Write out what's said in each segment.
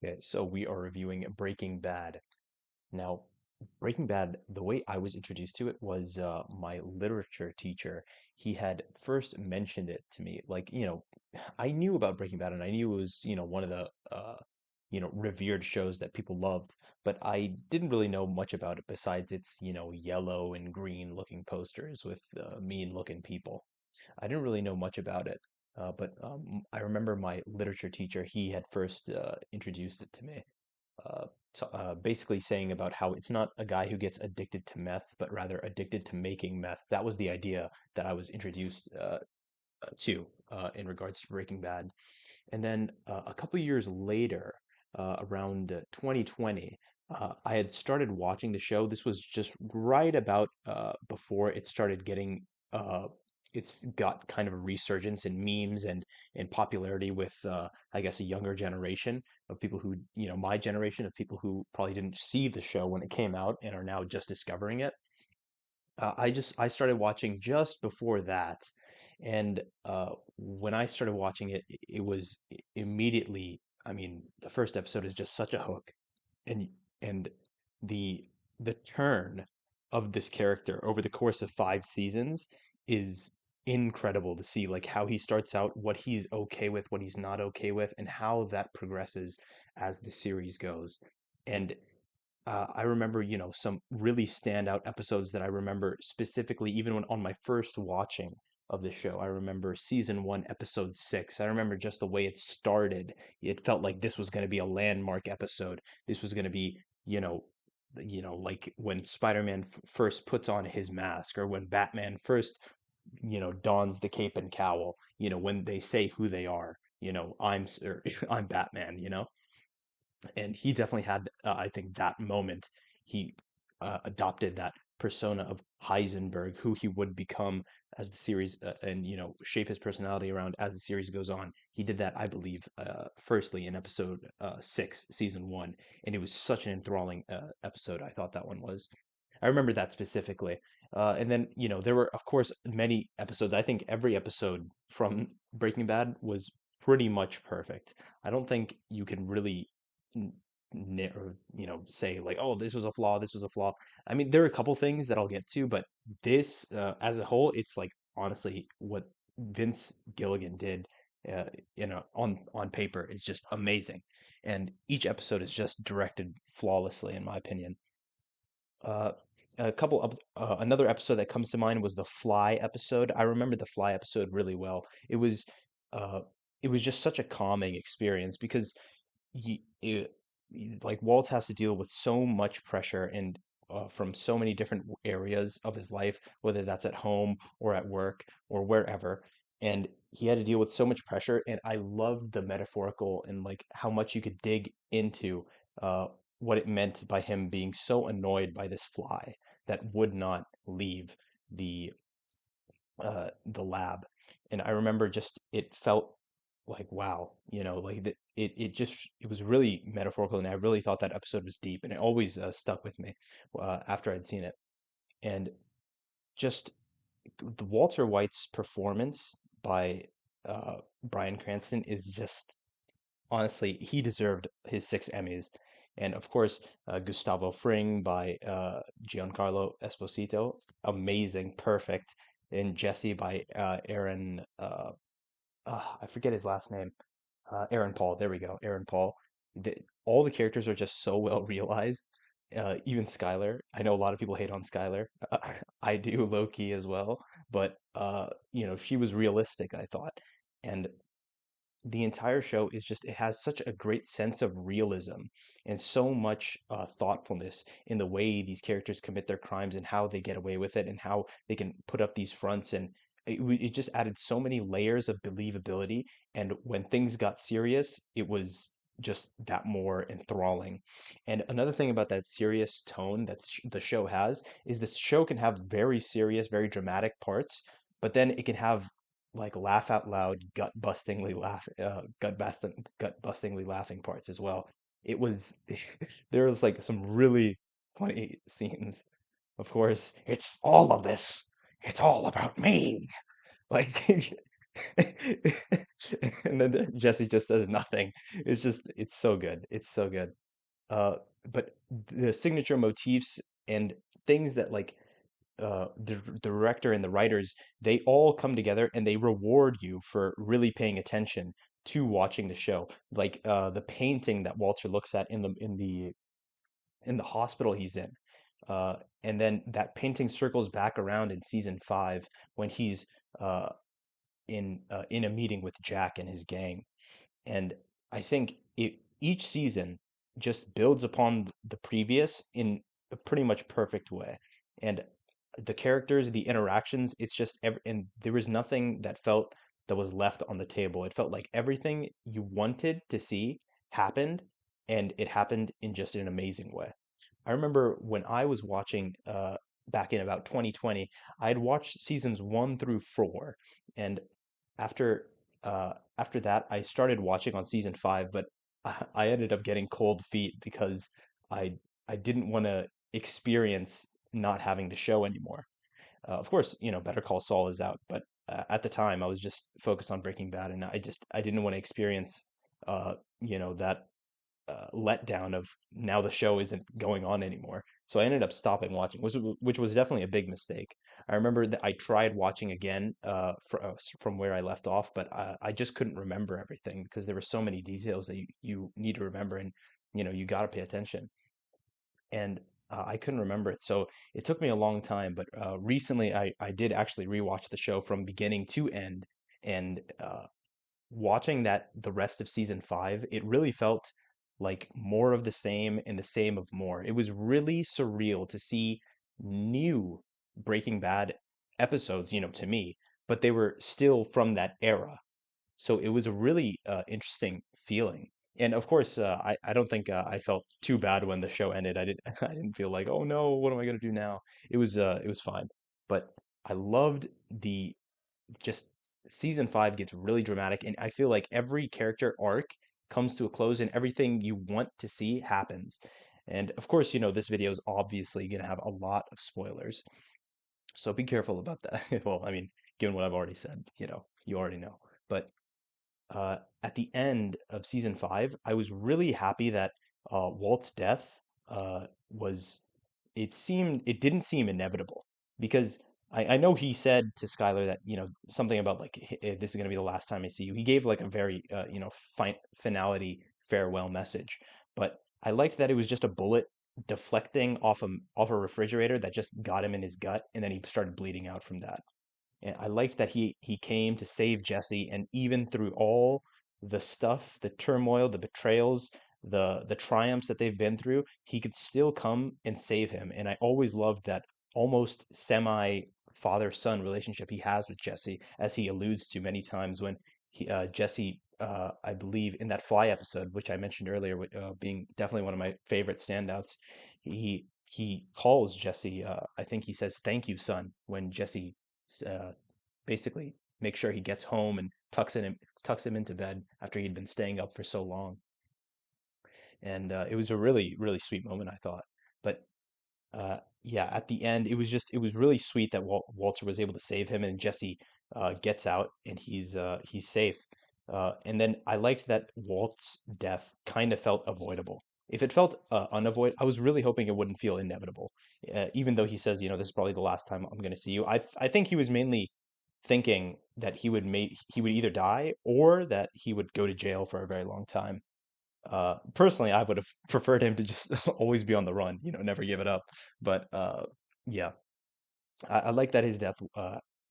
Okay, so we are reviewing Breaking Bad. Now, Breaking Bad, the way I was introduced to it was my literature teacher. He had first mentioned it to me. I knew about Breaking Bad and I knew it was, one of the, revered shows that people loved, but I didn't really know much about it besides its, yellow and green looking posters with mean looking people. I didn't really know much about it, but I remember my literature teacher, he had first introduced it to me, basically saying about how it's not a guy who gets addicted to meth, but rather addicted to making meth. That was the idea that I was introduced to in regards to Breaking Bad. And then a couple years later, around 2020, I had started watching the show. This was just right about before it started getting it's got kind of a resurgence in memes and popularity with I guess a younger generation of people who, my generation of people who probably didn't see the show when it came out and are now just discovering it. I started watching just before that, and when I started watching it, it was immediately. I mean, the first episode is just such a hook, and and the the turn of this character over the course of 5 seasons is incredible to see. Like how he starts out, what he's okay with, what he's not okay with, and how that progresses as the series goes. And I remember, some really standout episodes that I remember specifically, even when on my first watching of the show. I remember season one, episode six. I remember just the way it started. It felt like this was going to be a landmark episode. This was going to be, you know, like when Spider-Man first puts on his mask, or when Batman first, dons the cape and cowl. When they say who they are. I'm Batman. And he definitely had, I think, that moment. He adopted that persona of Heisenberg, who he would become as the series and shape his personality around as the series goes on. He did that, I believe, firstly in episode six, season one, and it was such an enthralling episode. I thought that one was. I remember that specifically. And then, there were, of course, many episodes. I think every episode from Breaking Bad was pretty much perfect. I don't think you can really n- or say like, oh, this was a flaw, this was a flaw. I mean, there are a couple things that I'll get to, but this as a whole, it's like honestly what Vince Gilligan did, uh, on paper is just amazing, and each episode is just directed flawlessly, in my opinion. Uh, a couple of Another episode that comes to mind was the Fly episode. I remember the Fly episode really well. Uh, it was just such a calming experience because like Walt has to deal with so much pressure and from so many different areas of his life, whether that's at home or at work or wherever. And he had to deal with so much pressure, and I loved the metaphorical and like how much you could dig into uh, what it meant by him being so annoyed by this fly that would not leave the the lab. And I remember just it felt like wow, like it was really metaphorical, and I really thought that episode was deep, and it always stuck with me after I'd seen it. And just the Walter White's performance by Bryan Cranston is just honestly, he deserved his 6 Emmys. And of course, Gustavo Fring by Giancarlo Esposito, amazing, perfect. And Jesse by Aaron, I forget his last name, Aaron Paul. There we go, Aaron Paul. All the characters are just so well realized. Even Skylar. I know a lot of people hate on Skylar. I do low key as well, but she was realistic, I thought. And the entire show is just it has such a great sense of realism and so much thoughtfulness in the way these characters commit their crimes and how they get away with it and how they can put up these fronts, and it just added so many layers of believability, and when things got serious it was just that more enthralling. And another thing about that serious tone that the show has is the show can have very serious, very dramatic parts, but then it can have like laugh out loud, gut bustingly laughing parts as well. It was there was like some really funny scenes. Of course, it's all of this. It's all about me. Like And then Jesse just says nothing. It's so good. It's so good. Uh, but the signature motifs and things that like the director and the writers, they all come together and they reward you for really paying attention to watching the show. Like the painting that Walter looks at in the hospital he's in. And then that painting circles back around in season five when he's uh, in a meeting with Jack and his gang. And I think each season just builds upon the previous in a pretty much perfect way. And the characters, the interactions, it's just and there was nothing that was left on the table. It felt like everything you wanted to see happened, and it happened in just an amazing way. I remember when I was watching back in about 2020, I had watched seasons one through four, and after after that, I started watching on season five, but I ended up getting cold feet because I I didn't want to experience not having the show anymore. Of course, Better Call Saul is out, but at the time I was just focused on Breaking Bad, and I didn't want to experience that letdown of now the show isn't going on anymore. So I ended up stopping watching, which was definitely a big mistake. I remember that I tried watching again from where I left off, but I just couldn't remember everything because there were so many details that you need to remember, and you got to pay attention. And I couldn't remember it, so it took me a long time. But recently, I did actually rewatch the show from beginning to end, and watching that the rest of season five, it really felt like more of the same and the same of more. It was really surreal to see new Breaking Bad episodes, to me, but they were still from that era. So it was a really interesting feeling. And of course, I don't think I felt too bad when the show ended. I didn't I didn't feel like, oh no, what am I gonna do now? It was fine. But I loved the just season five gets really dramatic, and I feel like every character arc comes to a close, and everything you want to see happens. And of course, this video is obviously going to have a lot of spoilers, so be careful about that. Well, I mean, given what I've already said, you already know. But at the end of season five, I was really happy that Walt's death was. It didn't seem inevitable because I know he said to Skylar that something about like this is going to be the last time I see you. He gave like a very finality farewell message, but I liked that it was just a bullet deflecting off a refrigerator that just got him in his gut, and then he started bleeding out from that. And I liked that he came to save Jesse, and even through all the stuff, the turmoil, the betrayals, the triumphs that they've been through, he could still come and save him. And I always loved that almost semi father-son relationship he has with Jesse, as he alludes to many times when Jesse, I believe, in that Fly episode, which I mentioned earlier, being definitely one of my favorite standouts, he calls Jesse. I think he says, "Thank you, son," when Jesse uh, basically make sure he gets home and tucks him into bed after he'd been staying up for so long. And it was a really really sweet moment, I thought. But yeah, at the end, it was really sweet that Walter was able to save him, and Jesse gets out and he's safe. And then I liked that Walt's death kind of felt avoidable. If it felt unavoidable, I was really hoping it wouldn't feel inevitable. Even though he says, this is probably the last time I'm going to see you. I think he was mainly thinking that he would either die or that he would go to jail for a very long time. Personally, I would have preferred him to just always be on the run, never give it up. But yeah, I like that his death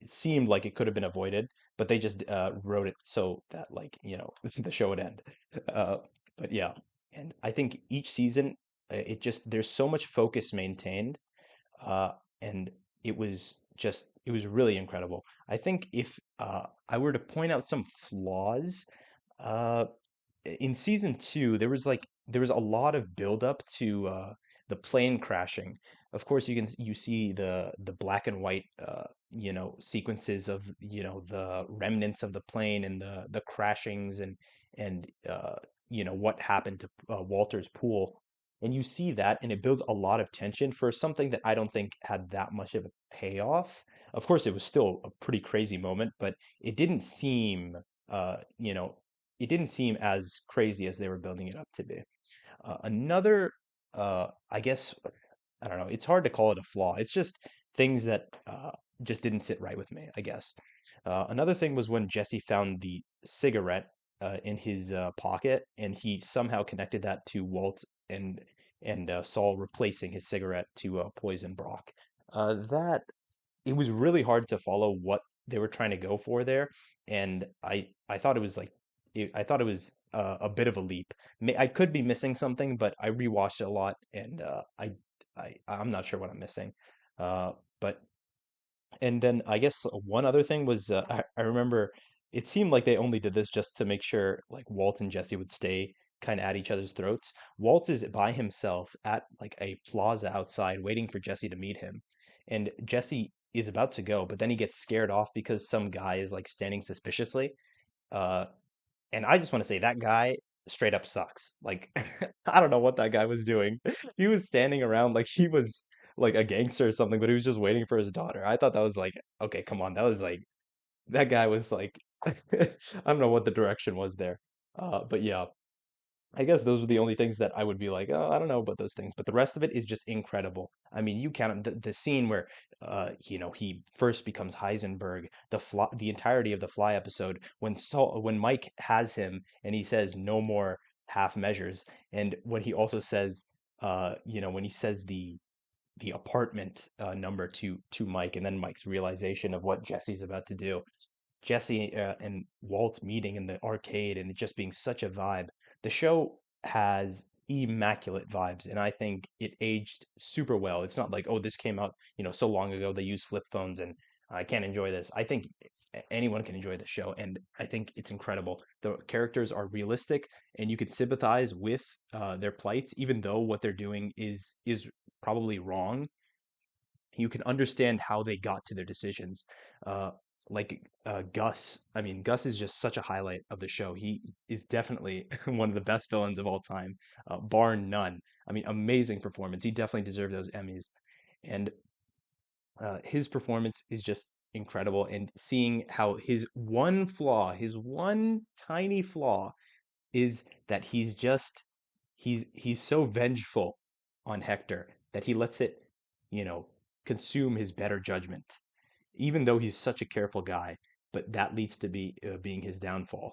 seemed like it could have been avoided, but they just wrote it so that like the show would end. Uh, but yeah, and I think each season it just there's so much focus maintained, uh, and it was really incredible. I think if I were to point out some flaws, uh, in season two, there was a lot of buildup to the plane crashing. Of course, you see the black and white sequences of the remnants of the plane and the crashings and what happened to Walter's pool, and you see that, and it builds a lot of tension for something that I don't think had that much of a payoff. Of course, it was still a pretty crazy moment, but it didn't seem, you know, it didn't seem as crazy as they were building it up to be. Another, I guess, I don't know, it's hard to call it a flaw. It's just things that just didn't sit right with me, I guess. Another thing was when Jesse found the cigarette in his pocket, and he somehow connected that to Walt and Saul replacing his cigarette to poison Brock. That it was really hard to follow what they were trying to go for there, and I thought it was like I thought it was a bit of a leap. I could be missing something, but I rewatched it a lot, and I'm not sure what I'm missing. But and then I guess one other thing was I remember it seemed like they only did this just to make sure like Walt and Jesse would stay kind of at each other's throats. Walt is by himself at like a plaza outside waiting for Jesse to meet him. And Jesse is about to go, but then he gets scared off because some guy is like standing suspiciously. Uh, and I just want to say that guy straight up sucks. Like, I don't know what that guy was doing. He was standing around like he was like a gangster or something, but he was just waiting for his daughter. I thought that was like, okay, come on. That was like, that guy was like, I don't know what the direction was there. But yeah, I guess those were the only things that I would be like, oh, I don't know about those things, but the rest of it is just incredible. I mean, you count the scene where, he first becomes Heisenberg, the entirety of the Fly episode, when Mike has him and he says no more half measures, and when he also says, when he says the apartment number to Mike, and then Mike's realization of what Jesse's about to do. Jesse and Walt meeting in the arcade and it just being such a vibe. The show has immaculate vibes, and I think it aged super well. It's not like, oh, this came out, so long ago they used flip phones and I can't enjoy this. I think anyone can enjoy the show, and I think it's incredible. The characters are realistic, and you can sympathize with their plights, even though what they're doing is probably wrong. You can understand how they got to their decisions. Uh, Gus, I mean, Gus is just such a highlight of the show. He is definitely one of the best villains of all time, bar none. I mean, amazing performance. He definitely deserved those Emmys. And his performance is just incredible. And seeing how his one tiny flaw, is that he's so vengeful on Hector that he lets it, you know, consume his better judgment, even though he's such a careful guy. But that leads to being his downfall.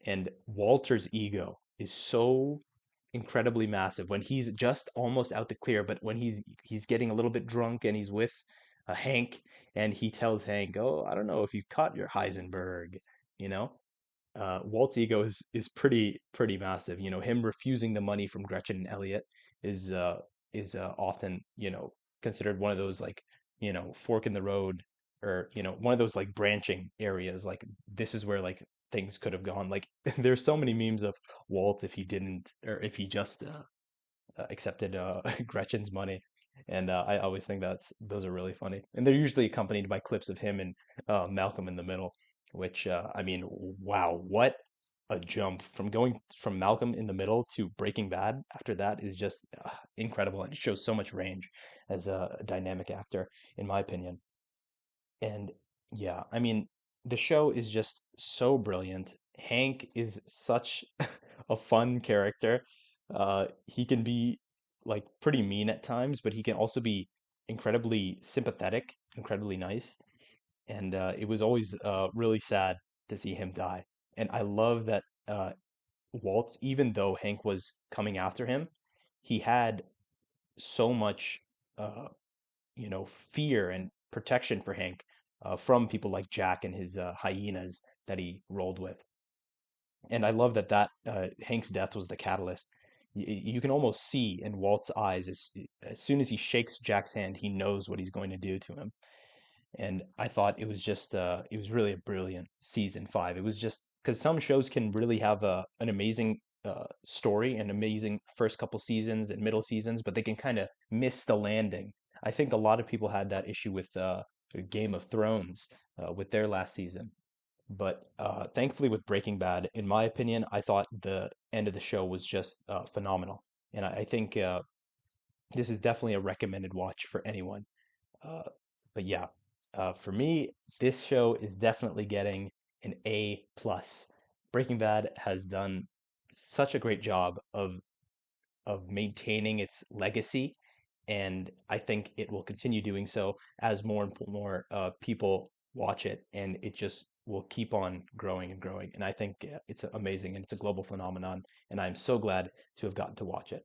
And Walter's ego is so incredibly massive when he's just almost out to clear, but when he's getting a little bit drunk and he's with Hank, and he tells Hank, "Oh, I don't know if you caught your Heisenberg," you know Walt's ego is pretty massive. Him refusing the money from Gretchen and Elliot is often considered one of those like fork in the road, or one of those like branching areas. Like this is where like things could have gone. Like there's so many memes of Walt if he didn't, or if he just accepted Gretchen's money. And I always think those are really funny, and they're usually accompanied by clips of him and Malcolm in the Middle, which I mean, wow, what a jump from going from Malcolm in the Middle to Breaking Bad after that is just incredible, and it shows so much range as a dynamic actor, in my opinion. And yeah, I mean, the show is just so brilliant. Hank is such a fun character. He can be like pretty mean at times, but he can also be incredibly sympathetic, incredibly nice. And it was always really sad to see him die. And I love that Walt, even though Hank was coming after him, he had so much uh, fear and protection for Hank from people like Jack and his hyenas that he rolled with. And I love that Hank's death was the catalyst. You can almost see in Walt's eyes as soon as he shakes Jack's hand, he knows what he's going to do to him. And I thought it was really a brilliant season five. It was just because some shows can really have an amazing story and amazing first couple seasons and middle seasons, but they can kind of miss the landing. I think a lot of people had that issue with Game of Thrones with their last season. But thankfully, with Breaking Bad, in my opinion, I thought the end of the show was just phenomenal. And I think this is definitely a recommended watch for anyone. Uh, but yeah. For me, this show is definitely getting an A plus. Breaking Bad has done such a great job of maintaining its legacy, and I think it will continue doing so as more and more people watch it, and it just will keep on growing and growing. And I think it's amazing, and it's a global phenomenon, and I'm so glad to have gotten to watch it.